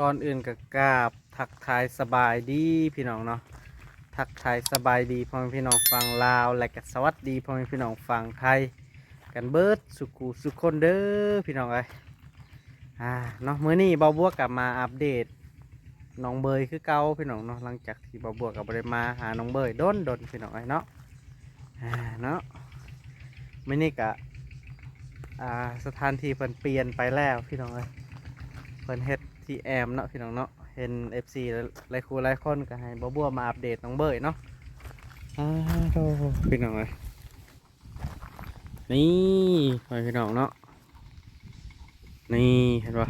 ก่อนอื่นก็กราบทักทายสบายดีพี่น้องเนาะทักทายสบายดีพ่อแม่พี่น้องฟังลาวและก็สวัสดีพ่อแม่พี่น้องฟังไทยกันเบิดสุกูสุกคนเด้อพี่น้องเอ้ยเนาะมื้อนี้เบาบัวกลับมาอัปเดตน้องเบยคือเก่าพี่น้องเนาะหลังจากที่เบาบัวกับบ่ได้มาหาน้องเบยโดนพี่น้องเอ้ยเนาะเนาะมื้อนี้ก็สถานที่เพิ่นเปลี่ยนไปแล้วพี่น้องเอ้ยเพิ่นเฮ็ดที่แอมเนาะพี่น้องเนาะเห็น FC หลายคู่หลายคนก็ให้บ่บัวมาอัปเดตน้องเบยเนาะโธ่พี่น้องเอ้ยนี่พี่น้องเนาะนี่เห็นป่ะ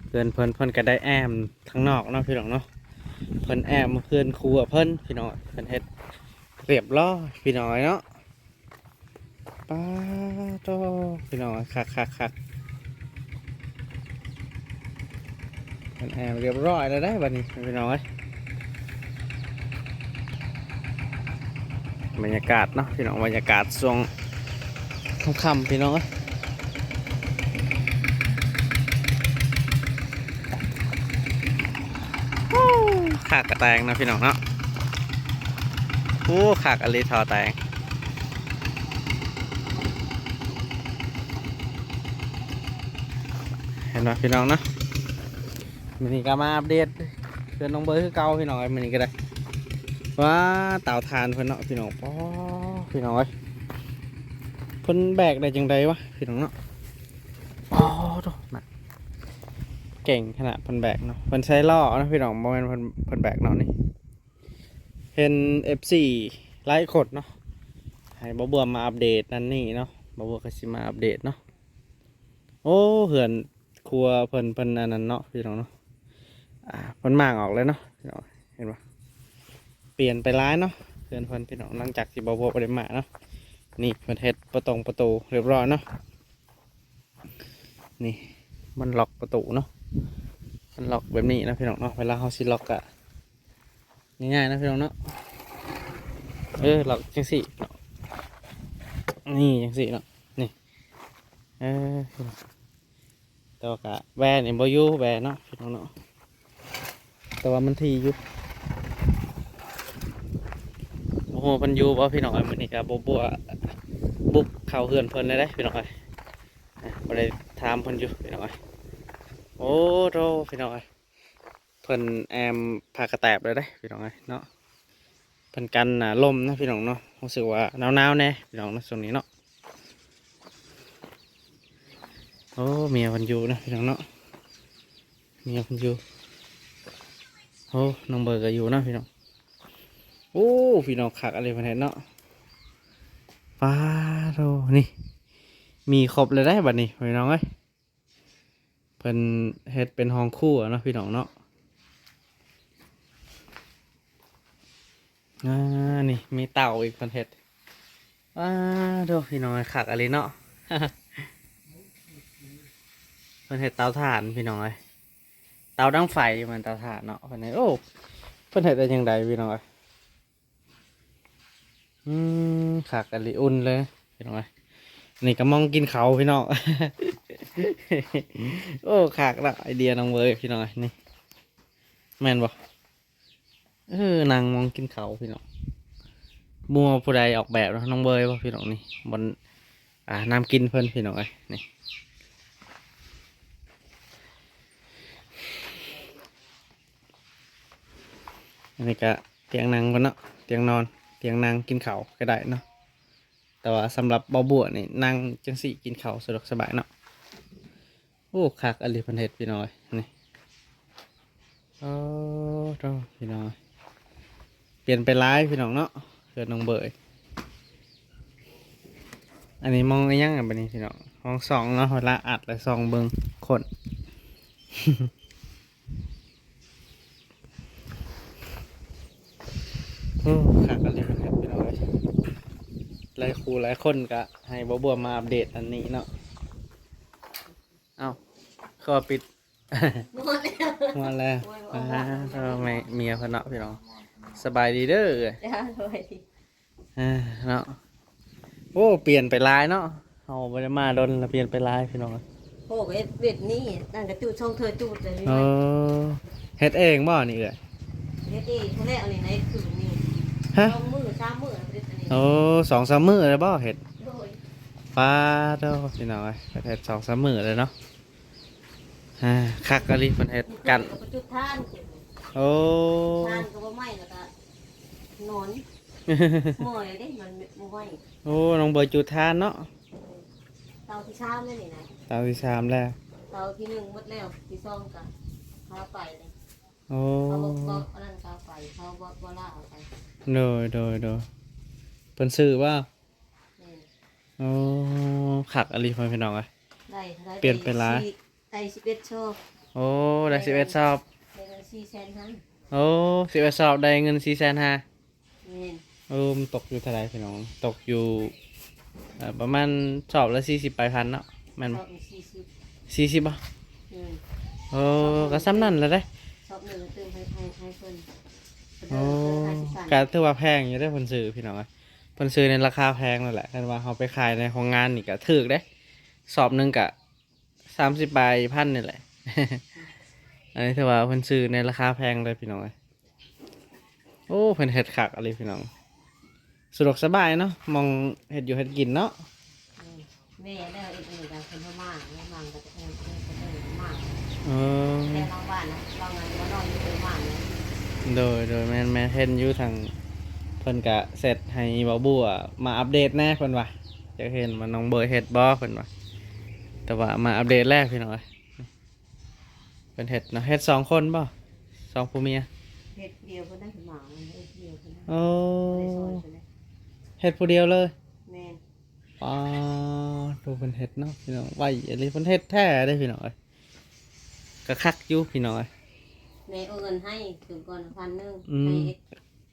เพิ่นก็ได้แอมทั้งนอกเนาะพี่น้องเนาะเพิ่นแอมเพื่อนครัวเพิ่นพี่น้องเพิ่นเฮ็ดเรียบร้อยพี่น้องเนาะป้าโตพี่น้องคักเพิ่นแอมเรียบร้อยแล้วได้บัดนี้พี่น้องเอ้ยบรรยากาศเนาะพี่น้องบรรยากาศช่วงค่ำๆพี่น้องเอ้ยขากกระแตงนะพี่น้องเนาะโอ้ขากอลิทอแตงเห็นไหมพี่น้องเนาะมันนี่ก็มาอัปเดตเพื่อนน้องเบอร์คือเก่าพี่น้องมันนี่ก็ได้ว่าเต่าทานเพื่อนเนาะพี่น้องป้อพี่น้องเอ้ยเพิ่นแบกได้จังไดวะพี่น้องเนาะป้อโตนะเก่งขนาดเพิ่นแบกเนาะเพิ่นใช้ล่อนะพี่น้องบ่แม่นเพิ่นแบกเนาะนี่เห็น F4 ไลค์ขดเนาะให้บ่บัวมาอัปเดตนั่นนี่เนาะบ่บัวก็สิมาอัปเดตเนาะโอ้เหือนครัวเพิ่นอันนั้นเนาะพี่น้องเนาะเพิ่นมางออกเลยเนาะพี่น้องเห็นปะเปลี่ยนไปร้ายเนาะเพิ่นพี่น้องหลังจากที่บ่บัวบ่ได้มาเนาะนี่เพิ่นเฮ็ดประตูเรียบร้อยเนาะนี่มันล็อกประตูเนาะมันล็อกแบบนี้นะพี่น้องเนาะเวลาเฮาสิล็อกอะง่ายๆนะพี่น้องเนาะล็อกจังสี่เนาะนี่จังสี่เนาะนี่แต่ว่ากะแบนเอ็มบยูแบนเนาะพี่น้องเนาะแต่ว่ามันทีอยู่โอ้โหพันยูบ่พี่น้องไอ้มันนี่กะบัวบุกเข่าเฮือนเพิ่นเลยได้พี่น้องไอ้บ่ได้ถามเพิ่นอยู่พี่น้องไอ้โอ้โธ่พี่น้องไอ้เพิ่นแอมพากระแตบเลยได้พี่น้องไอ้เนาะเพิ่นกันลมนะพี่น้องเนาะรู้สึกว่าหนาวแน่พี่น้องเนาะช่วงนี้เนาะโอ้เมียพันยูนะพี่น้องเนาะเมียพันยูโอ้น้องเบอร์ก็อยู่นะพี่น้องโอ้พี่น้องขักอะไรมาแทนเนาะป้าโธ่นี่มีครบเลยได้บัดนี้พี่น้องเอ้ยเพิ่นเฮ็ดเป็นห้องคู่เนาะพี่น้องเนาะนี่มีเต่าอีกเพิ่นเฮ็ดโธ่พี่น้องขักอะไรเนาะ เพิ่นเฮ็ดเตาถ่านพี่น้องเอ้ยเตาดังไฟมันเตาถ่านเนาะเพิ่นเฮ็ดโอ้เพิ่นเฮ็ดได้ยังไงพี่น้องเอ้ยขักอะไรอุ่นเลยพี่น้องเอ้ยนี่ก็มองกินเขาพี่น้อง โอ้ขากละไอเดียน้องเว้ยพี่น้องนี่แม่นบ่นางมองกินเขาพี่น้องมัวผู้ใดออกแบบน้องเบยบ่พี่น้องนี่บนน้ำกินเพิ่นพี่น้องเอ้ยนี่อันนี้ก็เตียงนางเพิ่นเนาะเตียงนอนเตียงนางกินเขาก็ได้เนาะแต่ว่าสำหรับบ่บัวนี่นางจังสี่กินเขาสะดวกสบายเนาะโอ้ขากอะไรเพิ่นเฮ็ดพี่น้องนี่โอ้โธ่พี่น้องเปลี่ยนไปร้ายพี่น้องเนาะเกิดน้องเบยอันนี้มองยังไงบัดนี้พี่น้องมองสองเนาะเวลาอัดและซองเบิ่งคนขากันเลยครับพี่น้องหลายครูหลายคนก็ให้บัวมาอัปเดตอันนี้เนาะเอ้าก็ปิดมาแล้วไม่เมียพนเนาะพี่น้องสบายดีเด้อสบายดีเนาะโอ้เปลี่ยนไปลายเนาะเอาไปมาโดนเปลี่ยนไปลายพี่น้อง โอ้เอ็ดเบ็ดนี่ตั้งแต่จูดช่องเธอจูดเลย เออเฮ็ดเองบ่นี่เอ้ย เฮ็ดเองคนแรกอันนี้ในคืนนี้ ฮะ สองมือสามมือเฮ็ดอันนี้ โอ้2-3 มื้อแล้วบ่เฮ็ด โดย ฟ้าเด้อพี่น้องเอ้ยเฮ็ด2-3 มื้อเลยเนาะคักอะลิเพิ่นเฮ็ดกัน กับจุดท่าน โอ้ ท่านก็บ่ไหม้แล้วก็นอนหมอยเด้มันบ่ไหม้ โอ้น้องเบยจุดทานเนาะ เตาที่ชามนี่นี่นะ เตาที่3แล้ว เตาที่หนึ่งหมดแล้วที่สองก็พาไปเลย โอ้ เขาบ่อันนั้นก็ไปเขาบ่ล่าเอาไป โดยเพิ่นซื้อว่า นี่ โอ้คักอะลิเพิ่นพี่น้องเอ้ย ได้ได้ เปลี่ยนไปหลาย ได้11ชอบ โอ้ได้11ซอบ ได้เงิน400,000ทั้ง โอ้11ซอบได้เงิน4,500,000 นี่ มันตกอยู่เท่าไหร่พี่น้องตกอยู่ประมาณสอบละ40ปลายพันเนาะแม่น ช บ่ อบ40 40บ่ อืม โอ้ก็ซ้ำนั่นแหละเด้ ชอบหนึ่งตื่นให้เพิ่น โอ้ กา ก็ถือว่าแพงอยู่เด้อเพิ่นซื้อพี่น้องเอ้ยเพิ่นซื้อในราคาแพงนั่นแหละคันว่าเฮาไปขายในโรงงานนี่ก็ถูกเด้สอบหนึงก็30ปลายพันนี่แหละ อันนี้ถือว่าเพิ่นซื้อในราคาแพงเลยพี่น้องเอ้ยโอ้เพิ่นเฮ็ดคักอะไรพี่น้องสะดวกสบายเนาะมองเฮ็ดอยู่เฮ็ดกินเนาะ แม่ได้อีกหนึ่งการเป็นพ่อม่าแม่มังก็จะเป็นม่า เออ แม่บางบ้านนะบางงานก็นอนอยู่เป็นม่าเนี่ย โดยแม่นเฮ็ดอยู่ทางเพิ่นก็เสร็จให้บ่าวบัวมาอัปเดตแหน่เพิ่นว่าจะเห็นว่าน้องเบยเฮ็ดบ่เพิ่นว่าแต่ว่ามาอัปเดตแรกพี่น้องเอ้ยเพิ่นเฮ็ดเนาะเฮ็ด2คนบ่2ผัวเมีย เห็ดเดียวก็ได้หมาเห็ดเดียวก็ได้ โอ้ ได้ซอยก็ได้ เฮ็ดผู้เดียวเลย แม่ อ๋อดูเพิ่นเฮ็ดเนาะพี่น้องไว้อันนี้เพิ่นเฮ็ดแท้เด้อพี่น้องเอ้ยก็คักอยู่พี่น้องเอ้ย แม่เอาเงินให้ถึงก่อน1,000 อืม ให้เฮ็ด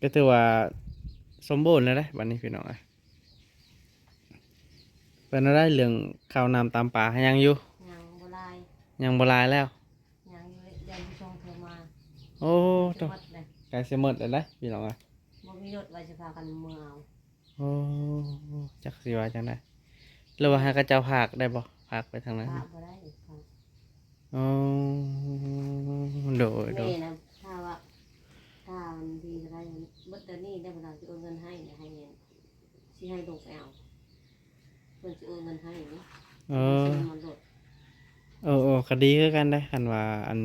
ก็ถือว่าสมบูรณ์แล้วเด้บัดนี้พี่น้องเอ้ยเพิ่นได้เรื่องข้าวน้ำตามป่ายังอยู่ ยังบ่ลาย ยังบ่หลายแล้ว ยังยังที่ช่องเธอมา โอ้ จั ตั ง ว หวัดเลย ไก่เสยหมดแล้วเด้พี่น้องเอ้ย บ่มีรถไว้จะพากันเมืองเอา โอ้จักสิว่าจังได๋หรือว่าให้กระเจ้าพากได้บ่พากไปทางนั้น พาบ่ได้ค่ะ อ๋อโดย แม่นะถ้ามันดีก็ได้เบิดเดือนนี้ได้เวลาจะโอนเงินให้เนี่ยให้เงินสิให้ลูกไปเอาเพิ่นจะโอนเงินให้นี่ เออ ซื้อมันโดด ก็ดีคือกันได้คันว่าอัน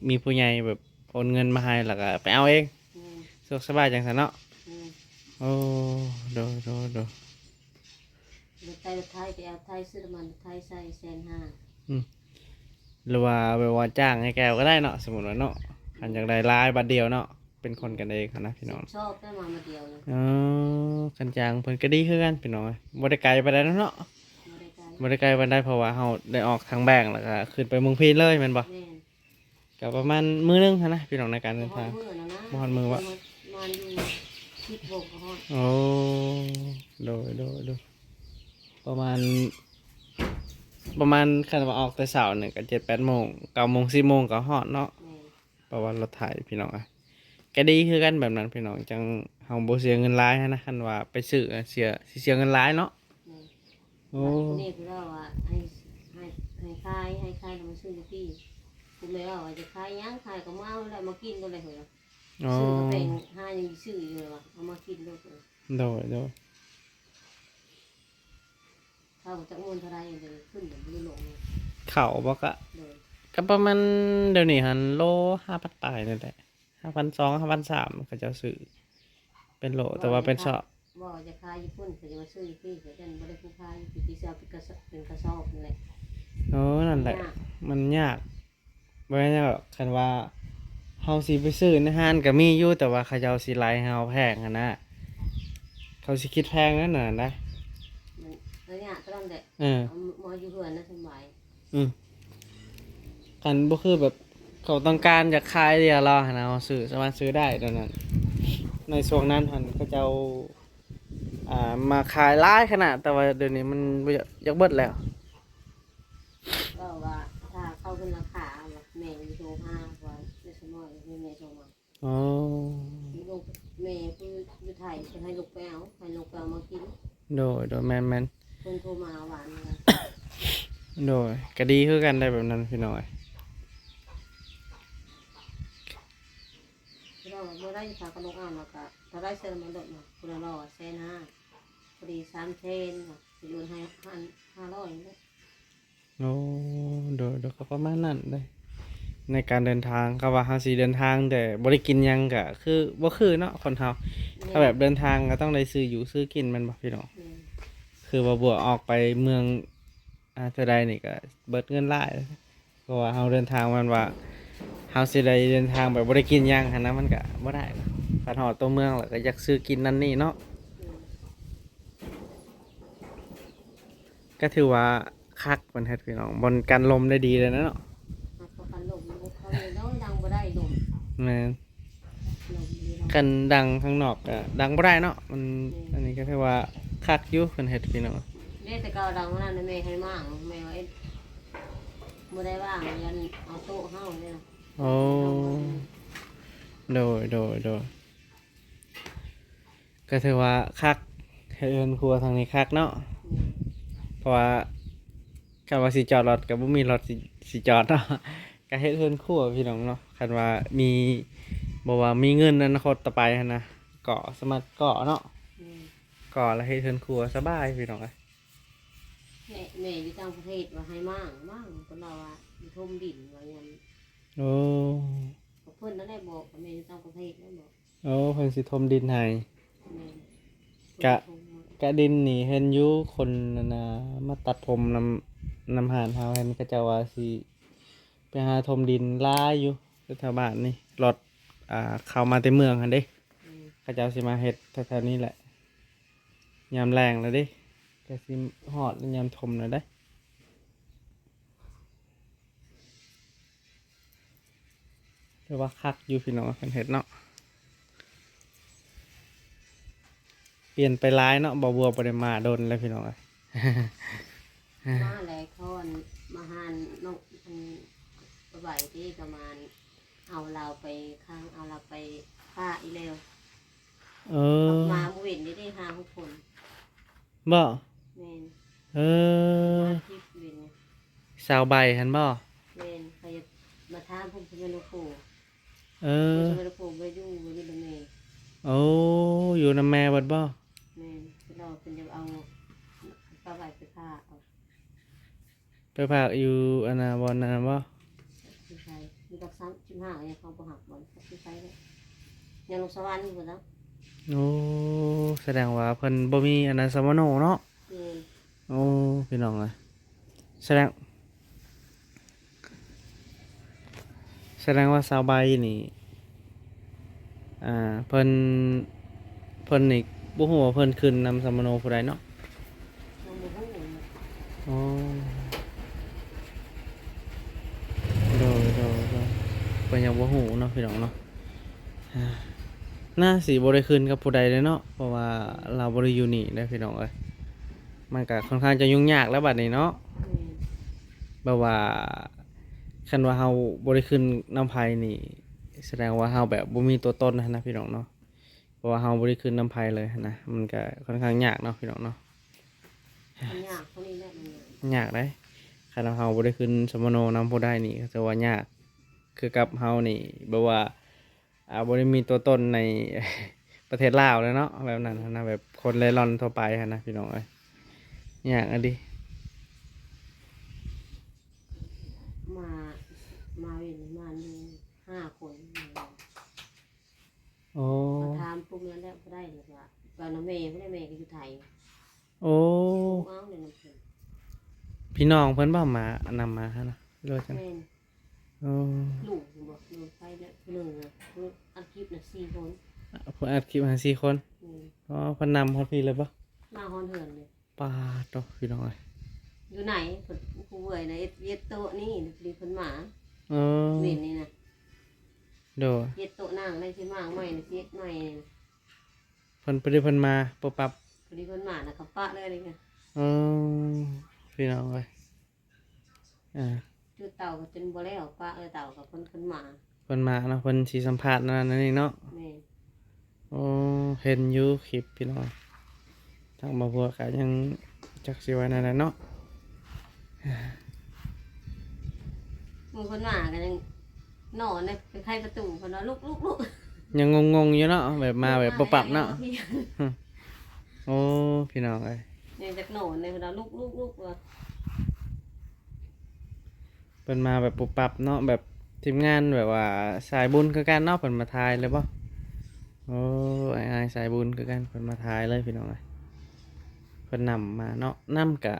มีผู้ใหญ่แบบโอนเงินมาให้แล้วก็ไปเอาเอง อืม สะดวกสบายจังซั่นเนาะ อืม โอ้โดรถไทยไปเอาไทยซื้อน้ำมันไทยใส่150,000 หรือว่าแบบว่าจ้างให้แกก็ได้เนาะสมมุติว่าเนาะคันอยากได้หลายบัดเดียวเนาะเป็นคนกันเองหั้นนะพี่น้อง ชอบได้มาเดียวเลย อ๋อคันจ้างเพิ่นก็ดีคือกันพี่น้องบ่ได้ไกลปานใดเนาะ บริการ บ่ได้ไกลปานใดเพราะว่าเฮาได้ออกทางแบงแล้วก็ขึ้นไปเมืองพีนเลยแม่นบ่ แม่ ก็ประมาณมื้อนึงหั้นนะพี่น้องในการเดิน ฮอ ทา ด ง มือนะนะ บ่ฮอดมื้อวะ มาอยู่คิดบกฮอด โอ้โดยประมาณคันว่าออกแต่เช้านี่ก็7-8โมง9โมง10โมงก็ฮอดเนาะ แม่ เพราะว่ารถไถพี่น้องอะก็ดีคือกันแบบนั้นพี่น้องจังเฮาบ่เสียเงินหลายหั้นนะคันว่าไปซื้อเสียเงินหลายเนาะ แม่ โอ้ นี่คือเราอ่ะให้คายแล้วมาซื้อที่คุณเลยว่าจะคายยังคายก็มาแล้วมากินก็เลยเหรอ อ๋อ ซื้อกาแฟห้ายังซื้ออยู่เลยว่ะเอามากินด้วย โดย ข้าวจากมูลเท่าไรเดี๋ยวขึ้นเดี๋ยวไม่ลงเลย เขาบ่ก็ เลย ก็ประมาณเดี๋ยวนี้หันโล5,000ปลายนั่นแหละ5,200 5,300เขาเจ้าซื้อเป็นโลแต่ว่าเป็นเสาะ บ่จะคายญี่ปุ่นเขาจะมาซื้อที่เขาจะไม่ได้ผู้คายที่เสื้อเป็นกระสอบนั่นแหละ โอ้นั่นแหละมันยากบ่แม่นหยังหรอกคันว่าเฮาสิไปซื้อในห้างก็มีอยู่แต่ว่าเขาเจ้าสิไล่ให้เฮาแพงหันนะเขาสิคิดแพงนั่นน่ะนะ แล้วเนี่ยก็ต้องเด็ก เออ มออยู่เหือนนะสบาย กันบ่คือแบบเขาต้องการอยากขายเดียวเราหันเอาซื้อสามารถซื้อได้ตอนนั้น ในช่วงนั้นหันก็จะเอามาขายหลายขนาดแต่ว่าเดี๋ยวนี้มันบ่อยากเบิดแล้ว ก็ว่าถ้าเข้าขึ้นราคาแม่มีโทรห้าว่าจะสมอยแม่โทรมา อ๋อ ลูกแม่คืออยู่ไทยจะให้ลูกไปเอาให้ลูกไปเอามากิน โดยแม่น คนโทรมาหวานเลย เอ โดยก็ดีคือกันได้แบบนั้นพี่น้อย เราเมื่อได้ฝากกระดูกอ่านแล้วก็ถ้าได้เซอร์มันโดดมาคุณรอเซนห้าพอดี3 เซนจะโยนให้500เลย โอ้โดยก็ประมาณนั้นเลยในการเดินทางก็ว่าเฮาสิเดินทางแต่บ่ได้กินหยังก็คือบ่คือเนาะคนเฮาถ้าแบบเดินทางก็ต้องได้ซื้ออยู่ซื้อกินแมันบ่พี่น้องคือว่าบัวออกไปเมืองเท่าใดนี่ก็เบิดเงินหลายเพราะว่าเฮาเดินทางมันว่าเฮาสิได้เดินทางแบบบ่ได้กินหยังหันนะมันก็บ่ได้นะคันฮอดตัวเมืองแล้วก็อยากซื้อกินนั่นนี่เนาะก็ถือว่าคักมันเฮ็ดพี่น้องบนกันลมได้ดีเลยนะเนาะ หักประกันลมเขาเลยน้องดังบ่ได้ลม แม่น ลมดีเนาะ กันดังข้างนอกก็ดังบ่ได้เนาะมันอันนี้ก็ถือว่าคักอยู่เพิ่นเฮ็ดพี่น้อง แม่แต่เก่าดังขนาดนั้นแม่ให้มากแม่ว่าบ่ได้ว่างยันเอาโต๊ะเฮาเนี่ย โอ้โดยก็ถือว่าคักเฮือนครัวทางนี้คักเนาะเพราะว่าคันว่าสิจอดรถก็บ่มีรถสิจอดเนาะก็เฮ็ดเฮือนครัวพี่น้องเนาะคันว่ามีบ่ว่ามีเงินอนาคตต่อไปหันนะเกาะสามารถเกาะเนาะเกาะแล้วเฮ็ดเฮือนครัวสบายพี่น้องเอ้ย แม่อยู่ต่างประเทศว่าให้มากคนเราว่าอยู่ทมดินว่ายัน โอ้ เพิ่นนั่นแหละบอกแม่อยู่ต่างประเทศนั่นบอก โอ้เพิ่นสิถมดินให้ แม่ กะ ดินนี่เห็นอยู่คนนั่นน่ะมาตัดผมนำหานเฮาเห็นเขาเจ้าว่าสิไปหาถมดินหลายอยู่แถวบ้านนี่รถเข้ามาแต่เมืองหั่นเด้เขาเจ้าสิมาเฮ็ดแถวๆนี้แหละยามแล้งแล้วเด้ก็สิฮอดยามถมแล้วได้แต่ว่าคักอยู่พี่น้องเพิ่นเฮ็ดเนาะเปลี่ยนไปหลายเนาะบ่บัวบ่ได้มาโดนแล้วพี่น้องเอ้ย มาแล้วเขาอันมาหานน้องอันไหวที่ประมาณเอาเราไปข้างเอาเราไปฆ่าอีเลว เออ มาเว้นได้5-6 คน บ่ แม่น เออ มาที่เว้น สาวใบหันบ่ แม่นเขาจะมาถามผมเป็นลูกปู่ เออ เป็นลูกปู่ไปอยู่กับแม่ โอ้อยู่นำแม่เบิดบ่ แม่นเราเป็นจะเอาปลาไหวไปฆ่าเอา ไปพากอยู่อันน่ะบ่นั่นน่ะบ่ ที่ใช้มีดอก35เนี่ยเขาบ่หักบ่ที่ใช้เลยยังลงสวรรค์อยู่บ่แล้ว โอ้แสดงว่าเพิ่นบ่มีอันนั้นสมโนเนาะ แม่น โอ้พี่น้องเอ้ยแสดงว่าสาวใบนี่เพิ่นนี่บ่ฮู้ว่าเพิ่นขึ้นนำสมโนผู้ใดเนาะ ยังบ่ฮู้ โอ้โดยเพิ่นยังบ่ฮู้เนาะพี่น้องเนาะอ่าน่าสิบ่ได้ขึ้นกับผู้ใดเลยเนาะเพราะว่าเราบ่ได้อยู่นี่เด้อพี่น้องเอ้ยมันก็ค่อนข้างจะยุ่งยากแล้วบัดนี้เนาะ แม่น แบบว่าคันว่าเฮาบ่ได้ขึ้นน้ำไผนี่แสดงว่าเฮาแบบบ่มีตัวตนนะพี่น้องเนาะเพราะว่าเฮาบ่ได้ขึ้นน้ำไผเลยนะมันก็ค่อนข้างยากเนาะพี่น้องเนาะ มันยากคนนี้แหละมันยาก ยากเด้คันว่าเฮาบ่ได้ขึ้นสมโนนำผู้ใดนี่ก็จะว่ายากคือกับเฮานี่แบบว่าบ่ได้มีตัวตนใน ประเทศลาวเลยเนาะแบบนั้นนะแบบคนเร่ร่อนทั่วไปหั้นนะพี่น้องเอ้ยยากอะดิ มาเว้นมาดู5 คน โอ้ มาถามพวกนั้นแล้วก็ได้เลยว่าบ้านน้องแม่บ่ได้แม่ก็อยู่ไทย โอ้ เอาเนี่ยน้ำเพิ่น พี่น้องเพิ่นบ่มานำมาฮะนะหรือว่าจัง แม่น โอ้ ลูกบ่ลูกไปแล้วหนึ่งอ่ะลูกอัดคลิปน่ะ4 คน เพิ่นอัดคลิปมา4 คน อ๋อเพิ่นนำฮอดพี่เลยปะ มาฮอนเหินเลย ปาดเนาะพี่น้องเอ้ย อยู่ไหนเพิ่นผู้เบื่อยนะเย็ดโต๊ะนี่รีเพิ่นหมา เออ เว้นนี่นะ โดย เย็ดโต๊ะนั่งได้สิมากใหม่นะเย็ดใหม่นี่นะ เพิ่นไปได้เพิ่นมาปรับ พอดีเพิ่นหมานะเขาปะเลยนี่ค่ะ เออพี่น้องเอ้ยอ่า จุดเต่าก็จนบ่แล้วปะเต่ากับเพิ่นหมา เพิ่นมาเนาะเพิ่นสิสัมภาษณ์นั่นนี่เนาะ แม่น โอ้เห็นอยู่คลิปพี่น้องทางบ่บัวก็ยังจักสิว่านั่นแหละเนาะ มึงคนมากันยังนอนเลยเป็นใครประตูคนว่าลุก ยังงงๆอยู่เนาะแบบมาแบบปรับเนาะโอ้พี่น้องเอ้ย ยังจากนอนเลยคนว่าลุกว่า เพิ่นมาแบบปรับเนาะแบบทีมงานแบบว่าสายบุญคือกันเนาะเพิ่นมาทายเลยบ่โอ้ไอ้สายบุญคือกันเพิ่นมาทายเลยพี่น้องเอ้ยเพิ่นนำมาเนาะนำกะ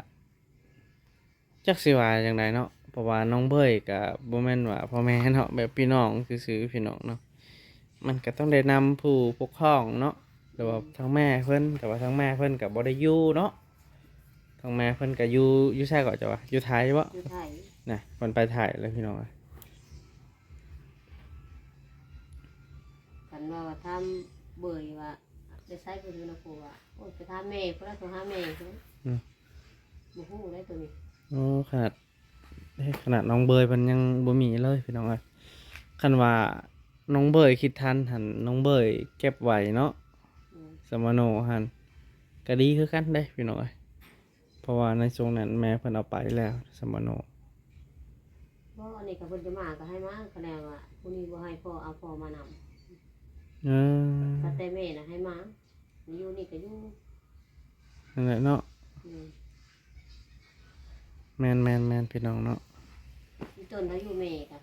จักสิว่าจังไดเนาะเพราะว่าน้องเบ้ยกะบ่แม่นว่าพ่อแม่เนาะแบบพี่น้องซื่อๆพี่น้องเนาะมันก็ต้องได้นำผู้ปกครองเนาะแต่ว่าทั้งแม่เพิ่นแต่ว่าทั้งแม่เพิ่นก็บ่ได้อยู่เนาะทั้งแม่เพิ่นก็อยู่ไสก็จะว่าอยู่ไทยบ่ อยู่ไทย น่ะเพิ่นไปถ่ายเลยพี่น้องเอ้ย กันว่าทำเบื่อว่าจะใช้คนดูนะครูว่าโอ้ไปทำแม่เพราะโทรหาแม่เขาบุหูได้ตัวนี้ โอ้ขนาดน้องเบยมันยังบ่มีเลยพี่น้องเอ้ยคันว่าน้องเบยคิดทันหันน้องเบยเก็บไว้เนาะสมโนหันก็ดีคือกันได้พี่น้องเอ้ยเพราะว่าในช่วงนั้นแม่เพิ่นเอาไปแล้วสมโน เพราะอันนี้กับคนจะมาก็ให้มาคะแนนว่าผู้นี้บ่ให้พ่อเอาพ่อมานำ เออ ถ้าแต่แม่น่ะให้มาอยู่นี่ก็อยู่ นั่นแหละเนาะแม่นพี่น้องเนาะ ที่ต้นเราอยู่แม่กัน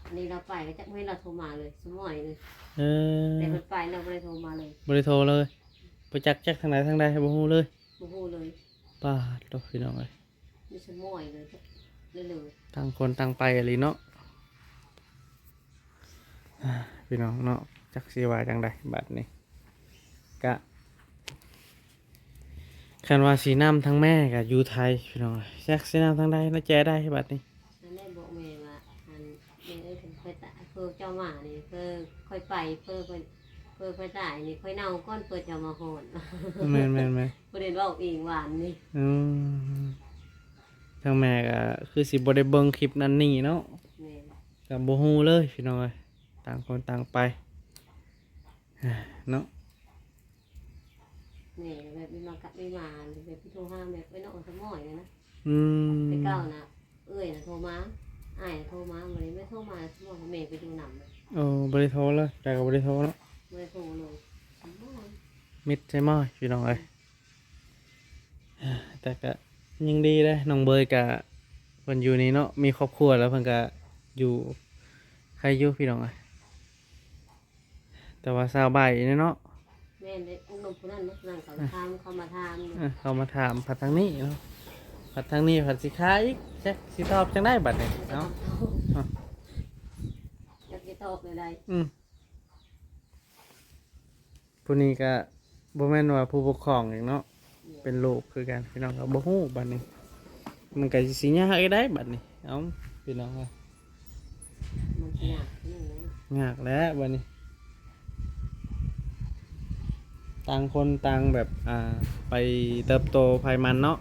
อันนี้เราไปก็จะไม่เราโทรมาเลยสมอยเลย เออ แต่มันไปเราไม่ได้โทรมาเลย บ่ได้โทรเลยบ่จักทางไหนทางใดบ่ฮู้เลย บุหูเลย ป้าดโตพี่น้องเอ้ย มีสมอยเลยเลย ต่างคนต่างไปอะไรเนาะพี่น้องเนาะจักสิว่าจังใดบัดนี้กะคันว่าสีน้ำทั้งแม่กับอยู่ไทยพี่น้องจักสีน้ำทั้งใดน่าแจได้บัดนี้ นั่นแม่บอกแม่ว่าอันแม่เอ้ยผมเคยตายเพื่อเจ้าหมานี่เพื่อค่อยไปเพื่อค่อยตายนี่ค่อยเน่าก้อนเพื่อจะมาหอน แม่น ประเด็นว่าเองหวานนี่ อืมทั้งแม่ก็คือสิบ่ได้เบิ่งคลิปนั้นนี่เนาะ แม่ กับบ่ฮู้เลยพี่น้องเอ้ยต่างคนต่างไปเนาะ แม่แบบไม่มากับไม่มาแบบพี่โทรห้ามแบบไม่นอกสมอยเลยนะ อืม ไปเก้านะเอ้ยนะโทรมาอ้ายนะโทรมาวันนี้ไม่โทรมาสมองแม่ไปดูหนังเลย โอ้บ่ได้โทรเลยแต่ก็บ่ได้โทรเนาะ ไม่ได้โทรเลยสมอย มิดใช่ไหมพี่น้องเอ้ยแต่ก็ยังดีเลยน้องเบยกะเพิ่นอยู่นี่เนาะมีครอบครัวแล้วเพิ่นก็อยู่ใครอยู่พี่น้องเอ้ยแต่ว่าสาวใบนี่เนาะ แม่ได้อุ้มนมคนนั้นนะนั่งเขาทำเขามาทำ เขามาถามผัดทางนี้เนาะผัดทางนี้ผัดสิค้าอีกแจ็คสิตอบจังได้บัดนี้เนาะ จะไปตอบเลยได้ ผู้นี้ก็บ่แม่นว่าผู้ปกครองอีกเนาะเป็นลูกคือกันพี่น้องก็บ่ฮู้บัดนี้ มันก็สิยากอีกได้บัดนี้เอ้าพี่น้องเอ้ย มันขนาดนี้นะ ยากแล้วบัดนี้ ต่างคนต่างแบบไปเติบโตภายมันเนาะ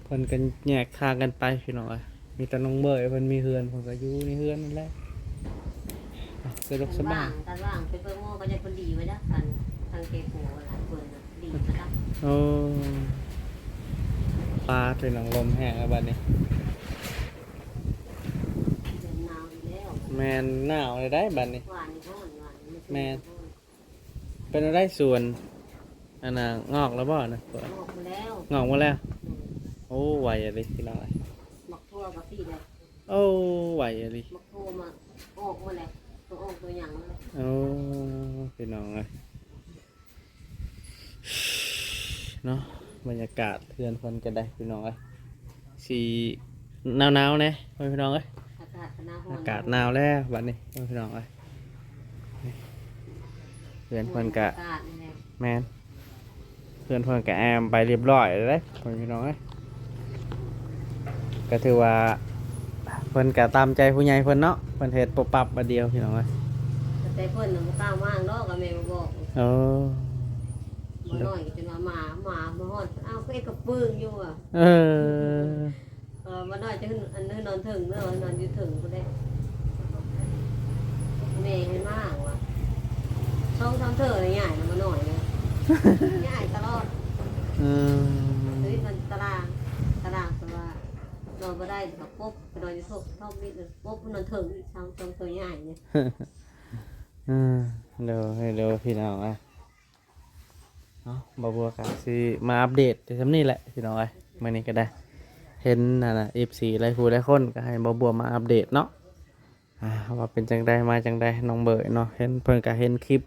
เพิ่นกันแยกทางกันไปพี่น้องเอ้ยมีแต่น้องเบยเพิ่นมีเฮือนเพิ่นก็อยู่ในเฮือนนั่นแหละสะดวกสบาย การว่างเป็นเพื่อนโง่ก็จะคนดีไว้ด้กันทางเกโกอะไรเปิดดีนะครับ โอ้ปลาเป็นหนังลมแห้งแล้วบัดนี้ เดินนาวอยู่แล้ว แมนหนาวเลยได้บัดนี้ หวานนี่ห้อนหวาน เป็นอะไรส่วนอันน่ะงอกแล้วบ่นะเปิด ออกมาแล้ว งอกมาแล้วโอ้ไหวอะไรพี่น้องเอ้ย หมักทั่วกับพี่เลย โอ้ไหวอะไร หมักทั่วมาออกมาแล้วตัวออกตัวอย่างมาแล้ว โอ้พี่น้องเอ้ยเนาะบรรยากาศเพื่อนคนกันได้พี่น้องเอ้ยสีหนาวๆนะพี่น้องเอ้ย อากาศหนาว อากาศหนาวแล้วบัดนี้พี่น้องเอ้ยเพื่อนคนกะ อากาศนี่แหละ แมนเพื่อนกะแอมไปเรียบร้อยเลยเด้พี่น้องเอ้ยก็ถือว่าเพิ่นกะตามใจผู้ใหญ่เพิ่นเนาะเพิ่นเฮ็ดปรับปรับมาเดียวพี่น้องเอ้ย แต่เพิ่นน่ะบ่กล้ามากเนาะกับแม่มาบอก โอ้ บ่น้อยก็จะมาหมามาฮอดอ้าวก็เอกกับปึ้งอยู่อ่ะ เออ มาน้อยจะขึ้นอันนึงนอนถึงเนาะนอนอยู่ถึงก็ได้แม่ให้มากว่ะช่องทำเธอใหญ่มาหน่อยเนี่ยใหญ่ตลอด อืม เฮ้ยมันตารางแต่ว่านอนบ่ได้ แบบปุ๊บกระโดดจะทุบทุบนี่ปุ๊บมันนอนถึงช่างตรงตัวใหญ่เนี่ย อืมเดี๋ยวพี่น้องเนาะบ่บัวก็สิมาอัปเดตในซำนี้แหละพี่น้องมื้อนี้ก็ได้เห็นนั่นน่ะ FC หลายผู้หลายคนก็ให้บ่บัวมาอัปเดตเนาะว่าเป็นจังใดมาจังใดน้องเบยเนาะเห็นเพิ่นก็เห็นคลิป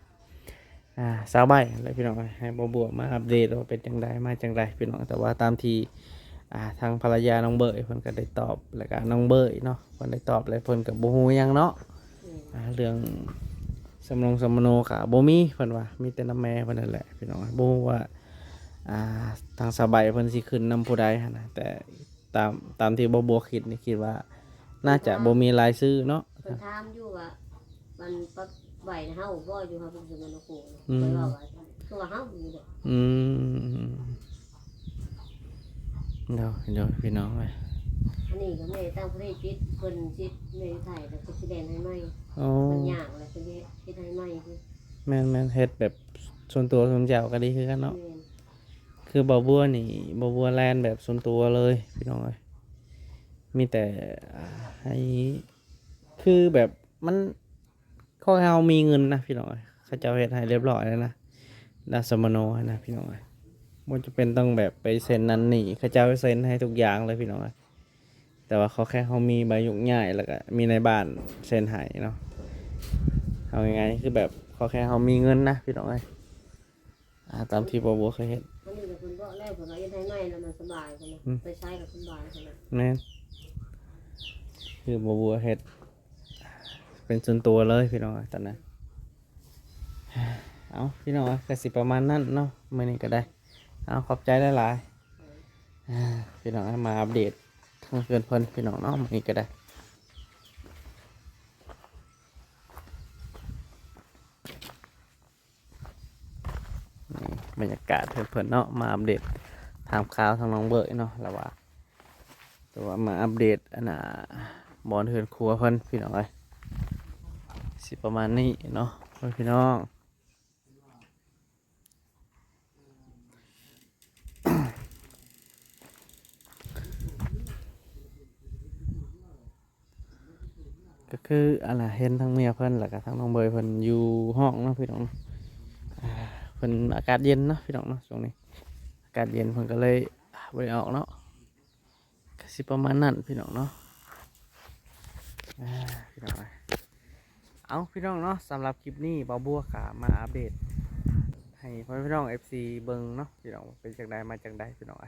สาวใบแล้วพี่น้องให้บ่บัวมาอัปเดตว่าเป็นจังใดมาจังใดพี่น้องแต่ว่าตามที่ทางภรรยาน้องเบยเพิ่นก็ได้ตอบแล้วก็น้องเบยเนาะเพิ่นได้ตอบแล้วเพิ่นก็บ่ฮู้หยังเนาะเรื่องสมโนก็บ่มีเพิ่นว่ามีแต่นำแม่เพิ่นนั่นแหละพี่น้องบ่ฮู้ว่าทางสาวใบเพิ่นสิขึ้นนำผู้ใดหั่นนะแต่ตามที่บ่บัวคิดนี่คิดว่าน่าจะบ่มีรายชื่อเนาะ เพิ่นถามอยู่ว่ามันปักไหวนะเฮาบ่อยู่เฮาเป็นสมณโคไปว่าคือว่าเฮาอยู่เด้อ อืมเดี๋ยวพี่น้องเลย อันนี้ก็แม่ตั้งประเทศจิตเพิ่นจิตแม่ไทยแล้วก็สิแดนให้ใหม่ โอ้ มันยากแล้วเพิ่นเฮ็ดให้ใหม่คือ แม่นเฮ็ดแบบส่วนตัวส่วนเจ้าก็ดีคือกันเนาะ แม่น คือบ่บัวนี่บ่บัวแลนแบบส่วนตัวเลยพี่น้องเอ้ยมีแต่ให้คือแบบมันข้อเฮามีเงินนะพี่น้องเอ้ยเขาเจ้าเฮ็ดให้เรียบร้อยแล้วนะดาสมโนนะพี่น้องเอ้ยบ่จะเป็นต้องแบบไปเซ็นนั่นนี่เขาเจ้าเซ็นให้ทุกอย่างเลยพี่น้องเอ้ยแต่ว่าเขาแค่เขามีใบยุ่งยากแล้วก็มีในบ้านเซ็นให้เนาะเอาง่ายๆคือแบบเขาแค่เขามีเงินนะพี่น้องเอ้ยตามที่บ่บัวเคยเฮ็ด อันนี้ก็เพิ่นบอกแล้วเพิ่นว่าเฮ็ดให้ใหม่แล้วมันสบายซั่นนะ อืม ไปใช้กับสบายซั่นนะ แม่นคือบัวเฮ็ดเป็นส่วนตัวเลยพี่น้องตอนนั้นเอาพี่น้องก็สิประมาณนั้นเนาะมื้อนี้ก็ได้เอาขอบใจหลายๆพี่น้องมาอัปเดตทางเพื่อนเพิ่นพี่น้องเนาะมื้อนี้ก็ได้นี่บรรยากาศเพื่อนๆเนาะมาอัปเดตถามข่าวทางน้องเบยเนาะแล้วว่าแต่ว่ามาอัปเดตอันน่ะบอลเฮือนครัวเพิ่นพี่น้องเอ้ยสิประมาณนี้เนาะพี่น้อง ก็คืออะไรเห็นทั้งเมียเพิ่นแล้วก็ทั้งน้องเบยเพิ่นอยู่ห้องเนาะพี่น้องเพิ่นอากาศเย็นเนาะพี่น้องเนาะช่วงนี้อากาศเย็นเพิ่นก็เลยบ่ได้ออกเนาะก็สิประมาณนั้นพี่น้องเนาะพี่น้องเอาพี่น้องเนาะสำหรับคลิปนี้บ่าวบัวก็มาอัปเดตให้พ่อพี่น้อง FC เบิ่งเนาะพี่น้องเป็นจังใดมาจังใดพี่น้อง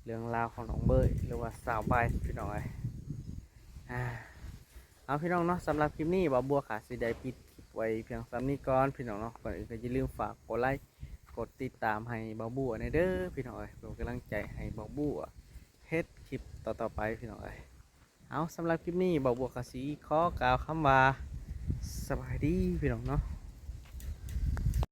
เรื่องราวของน้องเบยหรือว่าสาวใบพี่น้องเอาพี่น้องเนาะสำหรับคลิปนี้บ่าวบัวค่ะสิได้ปิดคลิปไว้เพียงซ้ำนี้ก่อนพี่น้องเนาะก่อนอื่นก็อย่าลืมฝากกดไลค์กดติดตามให้บ่าวบัวในเด้อพี่น้องเป็นกำลังใจให้บ่าวบัวเฮ็ดคลิปต่อๆไปพี่น้องเอาสำหรับคลิปนี้บ่าวบัวก็สิขอกล่าวคำว่าสบายดีพี่น้องเนาะ